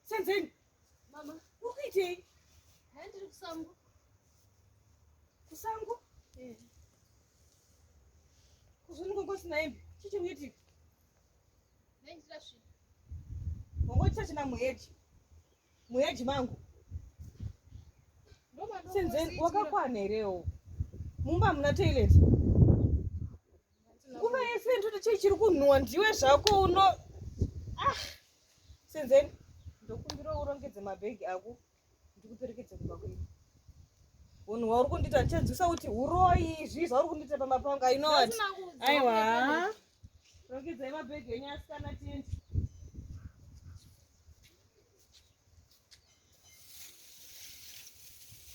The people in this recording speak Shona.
Senzeni mama ukuitei? Ndiri kusango. Kusango? Kuzunguka kusina hembe chichi kuitika? Ndindirasvika. Wangoita china muheji mangu. Senzeni wakakwana herewo mumba muna toilet nguva yese ndoti chii chiri kunhuhwa ndiwe zvako uno. Senzeni ndokumbira urongedze mabhegi ako ndikuperekedze kumba kwedu. Unhu hwauri kundiita ndichadzisa kuti uroi zviza uri kundiita pamapanga inowati aiwa rongedzai mabhegi enyu asikana tiendi.